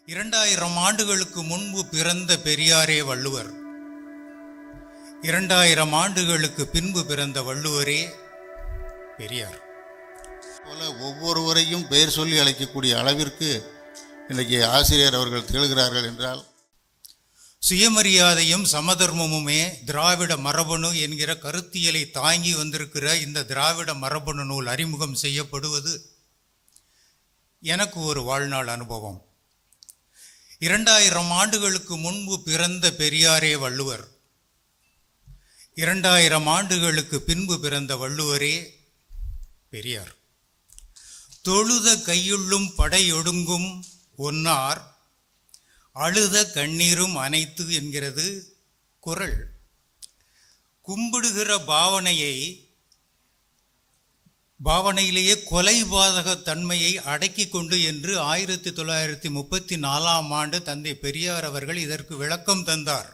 2000 ஆண்டுகளுக்கு முன்பு பிறந்த பெரியாரே வள்ளுவர். 2000 ஆண்டுகளுக்கு பின்பு பிறந்த வள்ளுவரே பெரியார். போல ஒவ்வொருவரையும் பெயர் சொல்லி அழைக்கக்கூடிய அளவிற்கு இன்றைக்கு ஆசிரியர் அவர்கள் திகழ்கிறார்கள் என்றால், சுயமரியாதையும் சமதர்மமுமே திராவிட மரபணு என்கிற கருத்தியலை தாங்கி வந்திருக்கிற இந்த திராவிட மரபணு நூல் அறிமுகம் செய்யப்படுவது எனக்கு ஒரு வாழ்நாள் அனுபவம். 2000 ஆண்டுகளுக்கு முன்பு பிறந்த பெரியாரே வள்ளுவர். 2000 ஆண்டுகளுக்கு பின்பு பிறந்த வள்ளுவரே பெரியார். தொழுத கையுள்ளும் படையொடுங்கும் ஒன்னார் அழுத கண்ணீரும் அனைத்து என்கிறது குறள். கும்பிடுகிற பாவனையிலேயே கொலைபாதக தன்மையை அடக்கி கொண்டு என்று 1934ஆம் ஆண்டு தந்தை பெரியார் அவர்கள் இதற்கு விளக்கம் தந்தார்.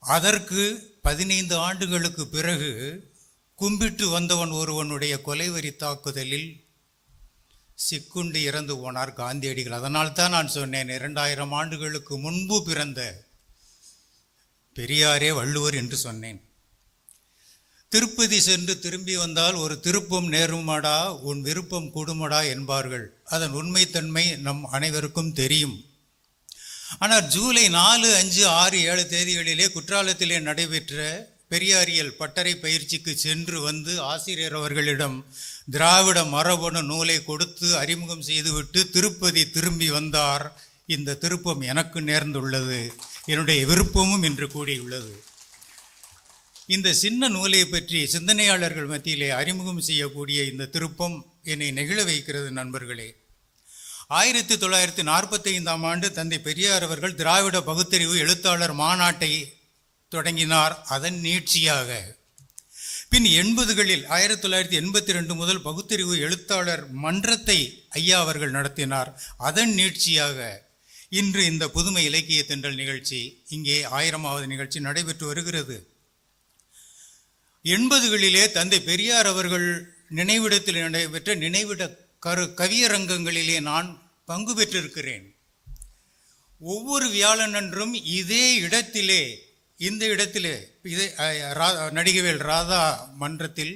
அதற்கு 15 ஆண்டுகளுக்கு பிறகு கும்பிட்டு வந்தவன் ஒருவனுடைய கொலைவெறி தாக்குதலில் சிக்குண்டு இறந்து போனார் காந்தியடிகள். அதனால்தான் நான் சொன்னேன் 2000 ஆண்டுகளுக்கு முன்பு பிறந்த பெரியாரே வள்ளுவர் என்று சொன்னேன். திருப்பதி சென்று திரும்பி வந்தால் ஒரு திருப்பம் நேருமடா உன் விருப்பம் கூடுமடா என்பார்கள். அதன் உண்மைத்தன்மை நம் அனைவருக்கும் தெரியும். ஆனால் ஜூலை 4, 5, 6, 7 தேதிகளிலே குற்றாலத்திலே நடைபெற்ற பெரியாரியல் பட்டறை பயிற்சிக்கு சென்று வந்து ஆசிரியர் அவர்களிடம் திராவிட மரபணு நூலை கொடுத்து அறிமுகம் செய்துவிட்டு திருப்பதி திரும்பி வந்தார். இந்த திருப்பம் எனக்கு நேர்ந்துள்ளது, என்னுடைய விருப்பமும் இன்று கூடியுள்ளது. இந்த சின்ன நூலை பற்றி சிந்தனையாளர்கள் மத்தியிலே அறிமுகம் செய்யக்கூடிய இந்த திருப்பம் என்னை நெகிழ வைக்கிறது. நண்பர்களே, 1945ஆம் ஆண்டு தந்தை பெரியார் அவர்கள் திராவிட பகுத்தறிவு எழுத்தாளர் மாநாட்டை தொடங்கினார். அதன் நீட்சியாக பின் 80களில் 1982 முதல் பகுத்தறிவு எழுத்தாளர் மன்றத்தை ஐயா அவர்கள் நடத்தினார். அதன் நீட்சியாக இன்று இந்த புதுமை இலக்கிய தென்றல் நிகழ்ச்சி, இங்கே 1000வது நிகழ்ச்சி நடைபெற்று வருகிறது. 80களிலே தந்தை பெரியார் அவர்கள் நினைவிடத்தில் நடைபெற்ற நினைவிட கவியரங்கங்களிலே நான் பங்கு பெற்றிருக்கிறேன். ஒவ்வொரு வியாழனன்றும் இதே இடத்திலே, இந்த இடத்திலே, இதே நடிகவேல் ராதா மன்றத்தில்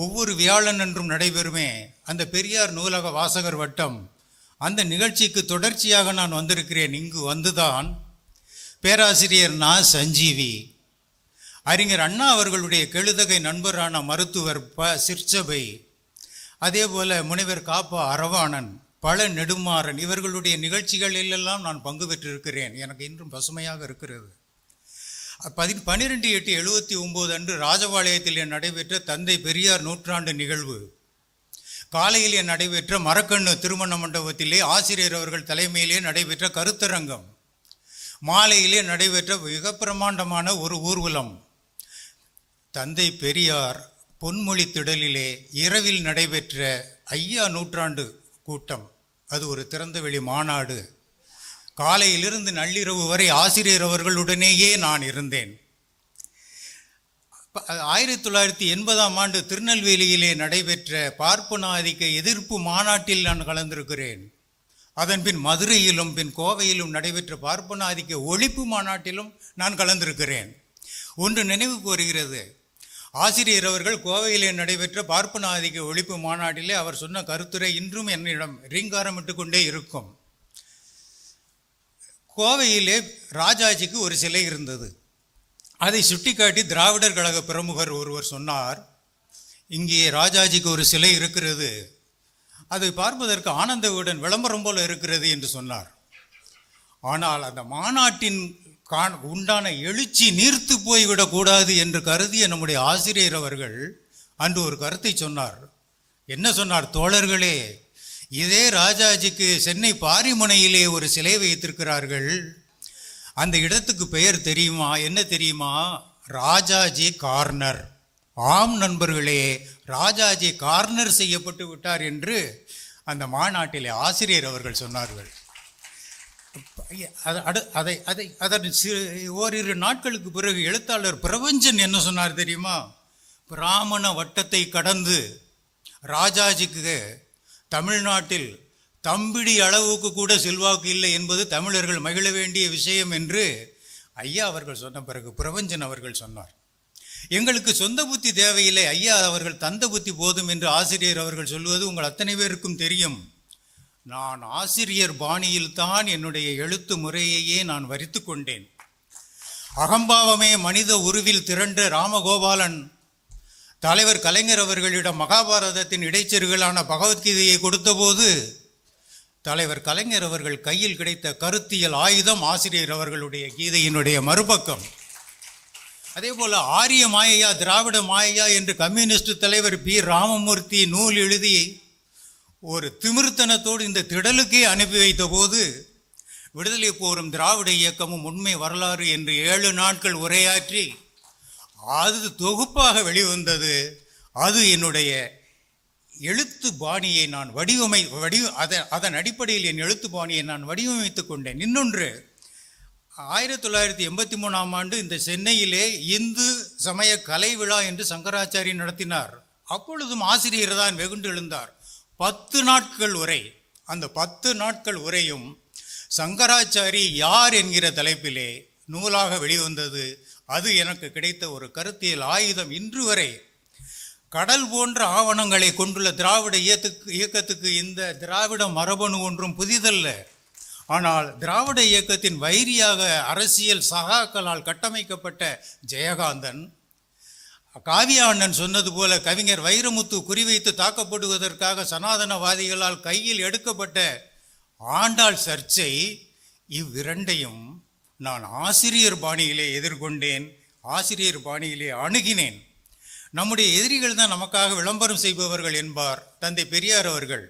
ஒவ்வொரு வியாழனன்றும் நடைபெறுமே அந்த பெரியார் நூலக வாசகர் வட்டம். அந்த நிகழ்ச்சிக்கு தொடர்ச்சியாக நான் வந்திருக்கிறேன். இங்கு வந்துதான் பேராசிரியர் நா. சஞ்சீவி, அறிஞர் அண்ணா அவர்களுடைய கெழுதகை நண்பரான மருத்துவர் ப. சிற்சபை, அதே போல முனைவர் காப்பா அரவாணன், பல நெடுமாறன், இவர்களுடைய நிகழ்ச்சிகளிலெல்லாம் நான் பங்கு பெற்றிருக்கிறேன். எனக்கு இன்றும் பசுமையாக இருக்கிறது. 12/8/79 அன்று ராஜபாளையத்திலே நடைபெற்ற தந்தை பெரியார் நூற்றாண்டு நிகழ்வு, காலையிலே நடைபெற்ற மரக்கண்ணு திருமண மண்டபத்திலே ஆசிரியர் அவர்கள் தலைமையிலே நடைபெற்ற கருத்தரங்கம், மாலையிலே நடைபெற்ற மிக பிரமாண்டமான ஒரு ஊர்வலம், தந்தை பெரியார் பொன்மொழி திடலிலே இரவில் நடைபெற்ற ஐயா நூற்றாண்டு கூட்டம், அது ஒரு திறந்தவெளி மாநாடு. காலையிலிருந்து நள்ளிரவு வரை ஆசிரியர் அவர்களுடனேயே நான் இருந்தேன். 1980ஆம் ஆண்டு திருநெல்வேலியிலே நடைபெற்ற பார்ப்பனாதிக்க எதிர்ப்பு மாநாட்டில் நான் கலந்திருக்கிறேன். அதன்பின் மதுரையிலும் பின் கோவையிலும் நடைபெற்ற பார்ப்பனாதிக்க ஒழிப்பு மாநாட்டிலும் நான் கலந்திருக்கிறேன். ஒன்று நினைவுக்கு வருகிறது. ஆசிரியர் அவர்கள் கோவையிலே நடைபெற்ற பார்ப்பனாதிக்க ஒழிப்பு மாநாட்டிலே அவர் சொன்ன கருத்துரை இன்றும் என்னிடம் ரீங்காரமிட்டு கொண்டே இருக்கும். கோவையிலே ராஜாஜிக்கு ஒரு சிலை இருந்தது. அதை சுட்டிக்காட்டி திராவிடர் கழக பிரமுகர் ஒருவர் சொன்னார், இங்கே ராஜாஜிக்கு ஒரு சிலை இருக்கிறது, அதை பார்ப்பதற்கு ஆனந்த விகடன் விளம்பரம் போல இருக்கிறது என்று சொன்னார். ஆனால் அந்த மாநாட்டின் உண்டான எழுச்சி நீர்த்து போய்விடக்கூடாது என்று கருதிய நம்முடைய ஆசிரியர் அவர்கள் அன்று ஒரு கருத்தை சொன்னார். என்ன சொன்னார்? தோழர்களே, இதே ராஜாஜிக்கு சென்னை பாரிமுனையிலே ஒரு சிலை வைத்திருக்கிறார்கள். அந்த இடத்துக்கு பெயர் தெரியுமா? என்ன தெரியுமா? ராஜாஜி கார்னர். ஆம் நண்பர்களே, ராஜாஜி கார்னர் செய்யப்பட்டு விட்டார் என்று அந்த மாநாட்டிலே ஆசிரியர் அவர்கள் சொன்னார்கள். அதன் ஓரிரு நாட்களுக்கு பிறகு எழுத்தாளர் பிரபஞ்சன் என்ன சொன்னார் தெரியுமா? பிராமண வட்டத்தை கடந்து ராஜாஜிக்கு தமிழ்நாட்டில் தம்பிடி அளவுக்கு கூட செல்வாக்கு இல்லை என்பது தமிழர்கள் மகிழ வேண்டிய விஷயம் என்று ஐயா அவர்கள் சொன்ன பிறகு பிரபஞ்சன் அவர்கள் சொன்னார். எங்களுக்கு சொந்த புத்தி தேவையில்லை, ஐயா அவர்கள் தந்த புத்தி போதும் என்று ஆசிரியர் அவர்கள் சொல்வது உங்கள் அத்தனை பேருக்கும் தெரியும். நான் ஆசிரியர் பாணியில் தான் என்னுடைய எழுத்து முறையையே நான் வரித்து கொண்டேன். அகம்பாவமே மனித உருவில் திரண்ட ராமகோபாலன் தலைவர் கலைஞர் அவர்களிடம் மகாபாரதத்தின் இடைச்செருகலான பகவத்கீதையை கொடுத்தபோது தலைவர் கலைஞர் அவர்கள் கையில் கிடைத்த கருத்தியல் ஆயுதம் ஆசிரியர் அவர்களுடைய கீதையினுடைய மறுபக்கம். அதே போல ஆரிய மாயையா திராவிட மாயையா என்று கம்யூனிஸ்ட் தலைவர் பி ராமமூர்த்தி நூல் எழுதி ஒரு திமிர்த்தனத்தோடு இந்த திடலுக்கே அனுப்பி வைத்த போது விடுதலை போரும் திராவிட இயக்கமும் உண்மை வரலாறு என்று 7 நாட்கள் உரையாற்றி அது தொகுப்பாக வெளிவந்தது. அது என்னுடைய எழுத்து பாணியை நான் அதன் அடிப்படையில் என் எழுத்து பாணியை நான் வடிவமைத்து கொண்டேன். இன்னொன்று, 1983ஆம் ஆண்டு இந்த சென்னையிலே இந்து சமய கலை விழா என்று சங்கராச்சாரி நடத்தினார். அப்பொழுதும் ஆசிரியர் தான் வெகுண்டு எழுந்தார். 10 நாட்கள் உரை. அந்த 10 நாட்கள் உரையும் சங்கராச்சாரி யார் என்கிற தலைப்பிலே நூலாக வெளிவந்தது. அது எனக்கு கிடைத்த ஒரு கருத்தியல் ஆயுதம். இன்று வரை கடல் போன்ற ஆவணங்களை கொண்டுள்ள திராவிட இயக்கத்துக்கு இந்த திராவிட மரபணு ஒன்றும் புதிதல்ல. ஆனால் திராவிட இயக்கத்தின் வைரியாக அரசியல் சகாக்களால் கட்டமைக்கப்பட்ட ஜெயகாந்தன், காவியா அண்ணன் சொன்னது போல கவிஞர் வைரமுத்து குறிவைத்து தாக்கப்படுவதற்காக சனாதனவாதிகளால் கையில் எடுக்கப்பட்ட ஆண்டாள் சர்ச்சை, இவ்விரண்டையும் நான் ஆசிரியர் பாணியிலே எதிர்கொண்டேன், ஆசிரியர் பாணியிலே அணுகினேன். நம்முடைய எதிரிகள் தான் நமக்காக விளம்பரம் செய்பவர்கள் என்பார் தந்தை பெரியார் அவர்கள்.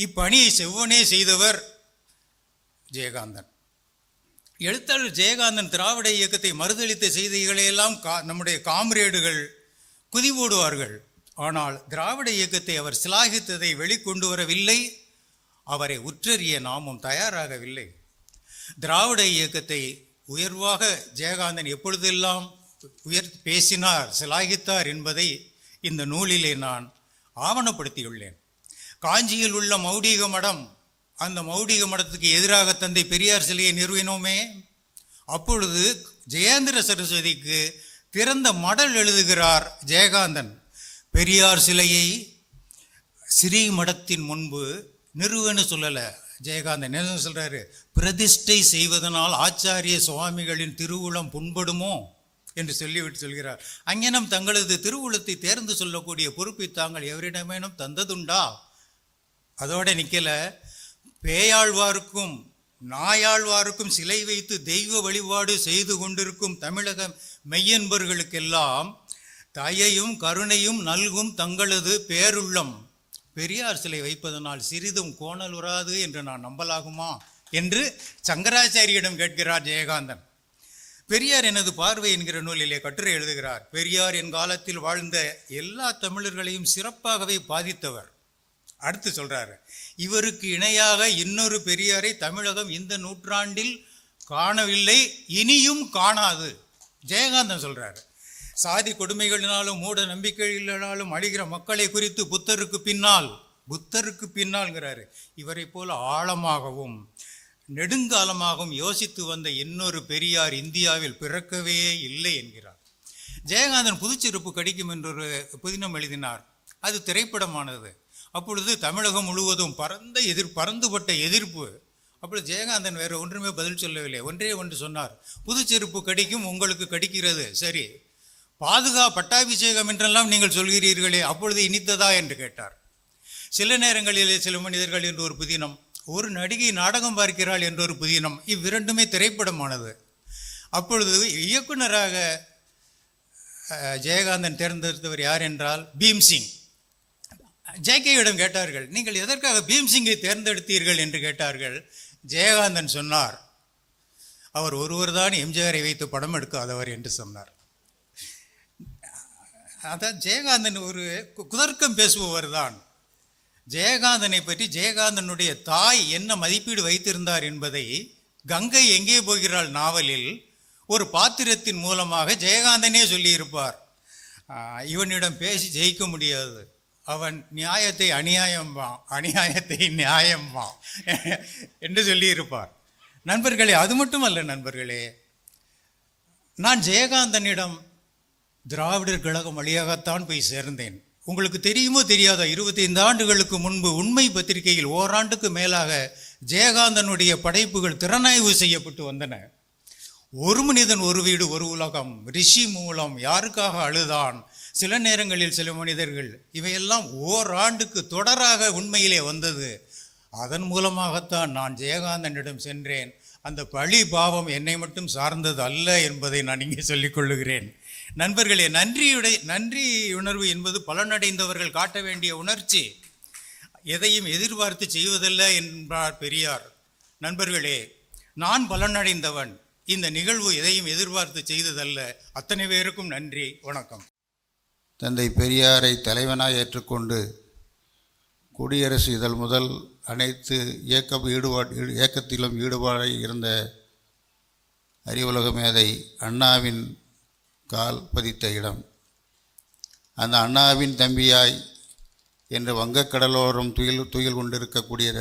இப்பணியை செவ்வனே செய்தவர் ஜெயகாந்தன். எழுத்தாளர் ஜெயகாந்தன் திராவிட இயக்கத்தை மறுதளித்த செய்திகளையெல்லாம் நம்முடைய காம்ரேடுகள் குதிபோடுவார்கள். ஆனால் திராவிட இயக்கத்தை அவர் சிலாகித்ததை வெளிக்கொண்டு வரவில்லை. அவரை உற்றறிய நாமும் தயாராகவில்லை. திராவிட இயக்கத்தை உயர்வாக ஜெயகாந்தன் எப்பொழுதெல்லாம் பேசினார், சிலாகித்தார் என்பதை இந்த நூலிலே நான் ஆவணப்படுத்தியுள்ளேன். காஞ்சியில் உள்ள மௌடீக மடம், அந்த மௌடீக மடத்துக்கு எதிராக தந்தை பெரியார் சிலையை நிறுவினோமே, அப்பொழுது ஜெயேந்திர சரஸ்வதிக்கு திறந்த மடல் எழுதுகிறார் ஜெயகாந்தன். பெரியார் சிலையை ஸ்ரீ மடத்தின் முன்பு நிறுவன்னு சொல்லலை ஜெயகாந்தன். என்ன சொல்கிறாரு? பிரதிஷ்டை செய்வதனால் ஆச்சாரிய சுவாமிகளின் திருவுளம் புண்படுமோ என்று சொல்லிவிட்டு சொல்கிறார். அங்ஙனம் தங்களது திருவுளத்தை தேர்ந்து சொல்லக்கூடிய பொறுப்பை தாங்கள் எவரிடமேனும் தந்ததுண்டா? அதோட நிற்கல, பேயாழ்வாருக்கும் நாயாழ்வாருக்கும் சிலை வைத்து தெய்வ வழிபாடு செய்து கொண்டிருக்கும் தமிழக மெய்யன்பர்களுக்கெல்லாம் தயையும் கருணையும் நல்கும் தங்களது பேருள்ளம் பெரியார் சிலை வைப்பதனால் சிறிதும் கோணல் உறாது என்று நான் நம்பலாகுமா என்று சங்கராச்சாரியிடம் கேட்கிறார் ஜெயகாந்தன். பெரியார் எனது பார்வை என்கிற நூலிலே கட்டுரை எழுதுகிறார். பெரியார் என் காலத்தில் வாழ்ந்த எல்லா தமிழர்களையும் சிறப்பாகவே பாதித்தவர். அடுத்து சொல்றாரு, இவருக்கு இணையாக இன்னொரு பெரியாரை தமிழகம் இந்த நூற்றாண்டில் காணவில்லை, இனியும் காணாது. ஜெயகாந்தன் சொல்றாரு, சாதி கொடுமைகளினாலும் மூட நம்பிக்கைகளினாலும் அழிகிற மக்களை குறித்து புத்தருக்கு பின்னால்ங்கிறாரு. இவரை போல ஆழமாகவும் நெடுங்காலமாகவும் யோசித்து வந்த இன்னொரு பெரியார் இந்தியாவில் பிறக்கவே இல்லை என்கிறார். ஜெயகாந்தன் புதுச்சிறப்பு கடிக்கும் என்றொரு புதினம் எழுதினார். அது திரைப்படமானது. அப்பொழுது தமிழகம் முழுவதும் பறந்துபட்ட எதிர்ப்பு. அப்பொழுது ஜெயகாந்தன் வேறு ஒன்றுமே பதில் சொல்லவில்லை. ஒன்றே ஒன்று சொன்னார், புதுச்செருப்பு கடிக்கும், உங்களுக்கு கடிக்கிறது சரி, பட்டாபிஷேகம் என்றெல்லாம் நீங்கள் சொல்கிறீர்களே, அப்பொழுது இனித்ததா என்று கேட்டார். சில நேரங்களிலே சில மனிதர்கள் என்று ஒரு புதினம், ஒரு நடிகை நாடகம் பார்க்கிறாள் என்ற ஒரு புதினம், இவ்விரண்டுமே திரைப்படமானது. அப்பொழுது இயக்குனராக ஜெயகாந்தன் தேர்ந்தெடுத்தவர் யார் என்றால் பீம்சிங். ஜேகேயிடம் கேட்டார்கள், நீங்கள் எதற்காக பீம்சிங்கை தேர்ந்தெடுத்தீர்கள் என்று கேட்டார்கள். ஜெயகாந்தன் சொன்னார், அவர் ஒருவர் தான் எம்ஜிஆரை வைத்து படம் எடுக்காதவர் என்று சொன்னார். அதான் ஜெயகாந்தன் ஒரு குதர்க்கம் பேசுபவர் தான். ஜெயகாந்தனை பற்றி ஜெயகாந்தனுடைய தாய் என்ன மதிப்பீடு வைத்திருந்தார் என்பதை கங்கை எங்கே போகிறாள் நாவலில் ஒரு பாத்திரத்தின் மூலமாக ஜெயகாந்தனே சொல்லியிருப்பார். இவனிடம் பேசி ஜெயிக்க முடியாது, அவன் நியாயத்தை அநியாயம்பான், அநியாயத்தை நியாயம்பான் என்று சொல்லியிருப்பார். நண்பர்களே, அது மட்டுமல்ல நண்பர்களே, நான் ஜெயகாந்தனிடம் திராவிடர் கழகம் வழியாகத்தான் போய் சேர்ந்தேன். உங்களுக்கு தெரியுமோ தெரியாதோ, 25 ஆண்டுகளுக்கு முன்பு உண்மை பத்திரிகையில் ஓராண்டுக்கு மேலாக ஜெயகாந்தனுடைய படைப்புகள் திறனாய்வு செய்யப்பட்டு வந்தன. ஒரு மனிதன் ஒரு வீடு ஒரு உலகம், ரிஷி மூலம், யாருக்காக அழுதான், சில நேரங்களில் சில மனிதர்கள், இவையெல்லாம் ஓராண்டுக்கு தொடராக உண்மையிலே வந்தது. அதன் மூலமாகத்தான் நான் ஜெயகாந்தனிடம் சென்றேன். அந்த பழி பாவம் என்னை மட்டும் சார்ந்தது அல்ல என்பதை நான் இங்கே சொல்லிக் கொள்ளுகிறேன். நண்பர்களே, நன்றி உணர்வு என்பது பலனடைந்தவர்கள் காட்ட வேண்டிய உணர்ச்சி, எதையும் எதிர்பார்த்து செய்வதல்ல என்பார் பெரியார். நண்பர்களே, நான் பலனடைந்தவன், இந்த நிகழ்வு எதையும் எதிர்பார்த்து செய்ததல்ல. அத்தனை பேருக்கும் நன்றி, வணக்கம். தந்தை பெரியாரை தலைவனாக ஏற்றுக்கொண்டு குடியரசு இதழ் முதல் அனைத்து இயக்கத்திலும் ஈடுபாடு இருந்த அறிவுலக மேதை அண்ணாவின் கால் பதித்த இடம். அந்த அண்ணாவின் தம்பியாய் என்று வங்கக்கடலோரம் துயில் கொண்டிருக்கக்கூடிய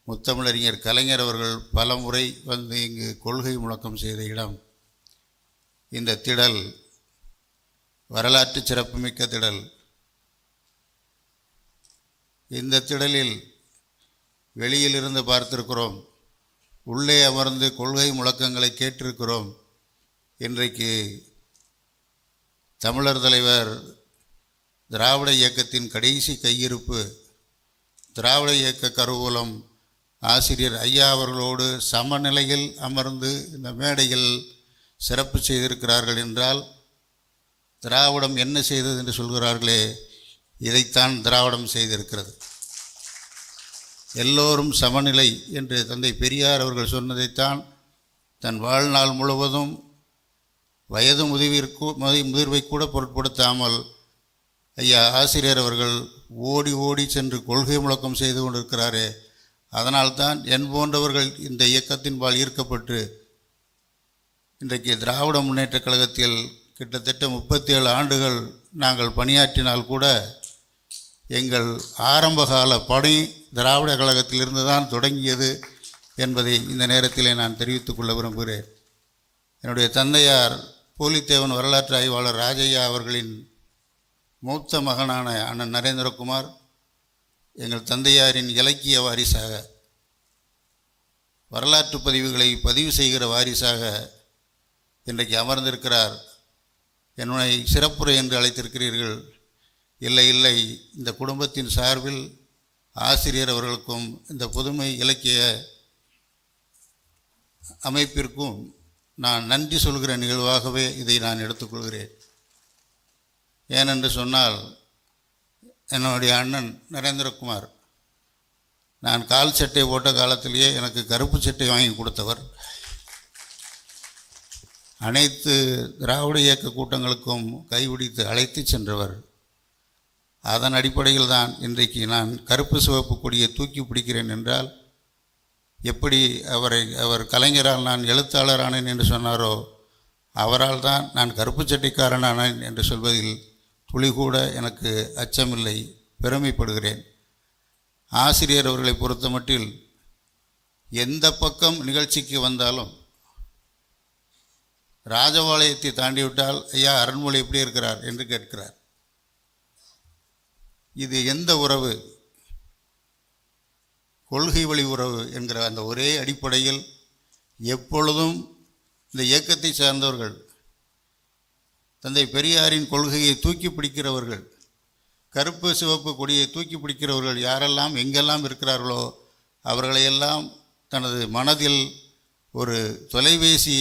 முத்தமிழறிஞர் கலைஞர் அவர்கள் பல முறை வந்து இங்கு கொள்கை முழக்கம் செய்த இடம். இந்த திடல் வரலாற்று சிறப்புமிக்க திடல். இந்த திடலில் வெளியில் இருந்து பார்த்திருக்கிறோம், உள்ளே அமர்ந்து கொள்கை முழக்கங்களை கேட்டிருக்கிறோம். இன்றைக்கு தமிழர் தலைவர் திராவிட இயக்கத்தின் கடைசி கையிருப்பு, திராவிட இயக்க கருவூலம் ஆசிரியர் ஐயா அவர்களோடு சமநிலையில் அமர்ந்து இந்த மேடையில் சிறப்பு செய்திருக்கிறார்கள் என்றால், திராவிடம் என்ன செய்தது என்று சொல்கிறார்களே, இதைத்தான் திராவிடம் செய்திருக்கிறது. எல்லோரும் சமநிலை என்று தந்தை பெரியார் அவர்கள் சொன்னதைத்தான் தன் வாழ்நாள் முழுவதும் வயது முதிர்வை கூட பொருட்படுத்தாமல் ஐயா ஆசிரியர் அவர்கள் ஓடி ஓடி சென்று கொள்கை முழக்கம் செய்து கொண்டிருக்கிறாரே, அதனால்தான் என் போன்றவர்கள் இந்த இயக்கத்தின்பால் ஈர்க்கப்பட்டு இன்றைக்கு திராவிட முன்னேற்றக் கழகத்தில் கிட்டத்தட்ட 37 ஆண்டுகள் நாங்கள் பணியாற்றினால் கூட எங்கள் ஆரம்பகால பணி திராவிட கழகத்திலிருந்து தான் தொடங்கியது என்பதை இந்த நேரத்திலே நான் தெரிவித்துக் கொள்ள விரும்புகிறேன். என்னுடைய தந்தையார் பூலித்தேவன் வரலாற்று ஆய்வாளர் ராஜையா அவர்களின் மூத்த மகனான அண்ணன் நரேந்திரகுமார் எங்கள் தந்தையாரின் இலக்கிய வாரிசாக, வரலாற்று பதிவுகளை பதிவு செய்கிற வாரிசாக இன்றைக்கு அமர்ந்திருக்கிறார். என்னை சிறப்புரை என்று அழைத்திருக்கிறீர்கள். இல்லை இல்லை, இந்த குடும்பத்தின் சார்பில் ஆசிரியர் அவர்களுக்கும் இந்த புதுமை இலக்கிய அமைப்பிற்கும் நான் நன்றி சொல்கிற நிகழ்வாகவே இதை நான் எடுத்துக்கொள்கிறேன். ஏனென்று சொன்னால், என்னுடைய அண்ணன் நரேந்திரகுமார் நான் கால் சட்டை போட்ட காலத்திலேயே எனக்கு கருப்பு சட்டை வாங்கி கொடுத்தவர். அனைத்து திராவிட இயக்க கூட்டங்களுக்கும் கைபிடித்து அழைத்து சென்றவர். அதன் அடிப்படையில் தான் இன்றைக்கு நான் கருப்பு சிவப்பு கொடியை தூக்கி பிடிக்கிறேன் என்றால், எப்படி அவர் கலைஞரால் நான் எழுத்தாளரானேன் என்று சொன்னாரோ, அவரால் தான் நான் கருப்பு சட்டைக்காரனானேன் என்று சொல்வதில் துளி கூட எனக்கு அச்சமில்லை, பெருமைப்படுகிறேன். ஆசிரியர் அவர்களை பொறுத்த மட்டில் எந்த பக்கம் நிகழ்ச்சிக்கு வந்தாலும் ராஜபாளையத்தை தாண்டிவிட்டால் ஐயா அரண்மொழி எப்படி இருக்கிறார் என்று கேட்கிறார். இது எந்த உறவு? கொள்கை வழி உறவு என்கிற அந்த ஒரே அடிப்படையில் எப்பொழுதும் இந்த இயக்கத்தை சார்ந்தவர்கள், தந்தை பெரியாரின் கொள்கையை தூக்கி பிடிக்கிறவர்கள், கருப்பு சிவப்பு கொடியை தூக்கி பிடிக்கிறவர்கள் யாரெல்லாம் எங்கெல்லாம் இருக்கிறார்களோ அவர்களையெல்லாம் தனது மனதில் ஒரு தொலைபேசி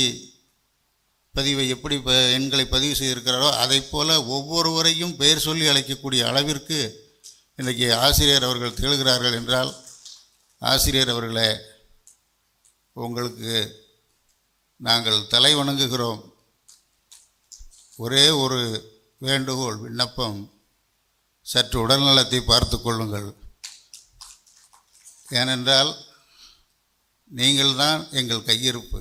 பதிவை எப்படி எண்களை பதிவு செய்திருக்கிறாரோ அதை போல ஒவ்வொருவரையும் பெயர் சொல்லி அழைக்கக்கூடிய அளவிற்கு இன்றைக்கி ஆசிரியர் அவர்கள் திகழ்கிறார்கள் என்றால், ஆசிரியர் அவர்களே, உங்களுக்கு நாங்கள் தலை வணங்குகிறோம். ஒரே ஒரு வேண்டுகோள், விண்ணப்பம், சற்று உடல்நலத்தை பார்த்து கொள்ளுங்கள். ஏனென்றால் நீங்கள்தான் எங்கள் கையிருப்பு.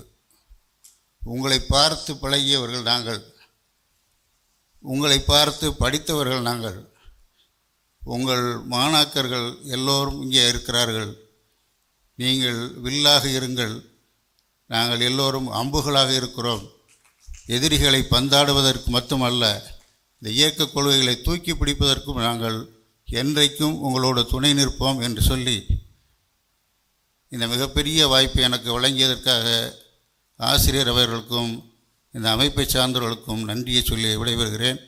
உங்களை பார்த்து பழகியவர்கள் நாங்கள், உங்களை பார்த்து படித்தவர்கள் நாங்கள். உங்கள் மாணாக்கர்கள் எல்லோரும் இங்கே இருக்கிறார்கள். நீங்கள் வில்லாக இருங்கள், நாங்கள் எல்லோரும் அம்புகளாக இருக்கிறோம். எதிரிகளை பந்தாடுவதற்கு மட்டுமல்ல, இந்த இயக்க கொள்கைகளை தூக்கி பிடிப்பதற்கும் நாங்கள் என்றைக்கும் உங்களோடு துணை நிற்போம் என்று சொல்லி இந்த மிகப்பெரிய வாய்ப்பை எனக்கு வழங்கியதற்காக ஆசிரியர் அவர்களுக்கும் இந்த அமைப்பை சார்ந்தவர்களுக்கும் நன்றியை சொல்லி விடைபெறுகிறேன்.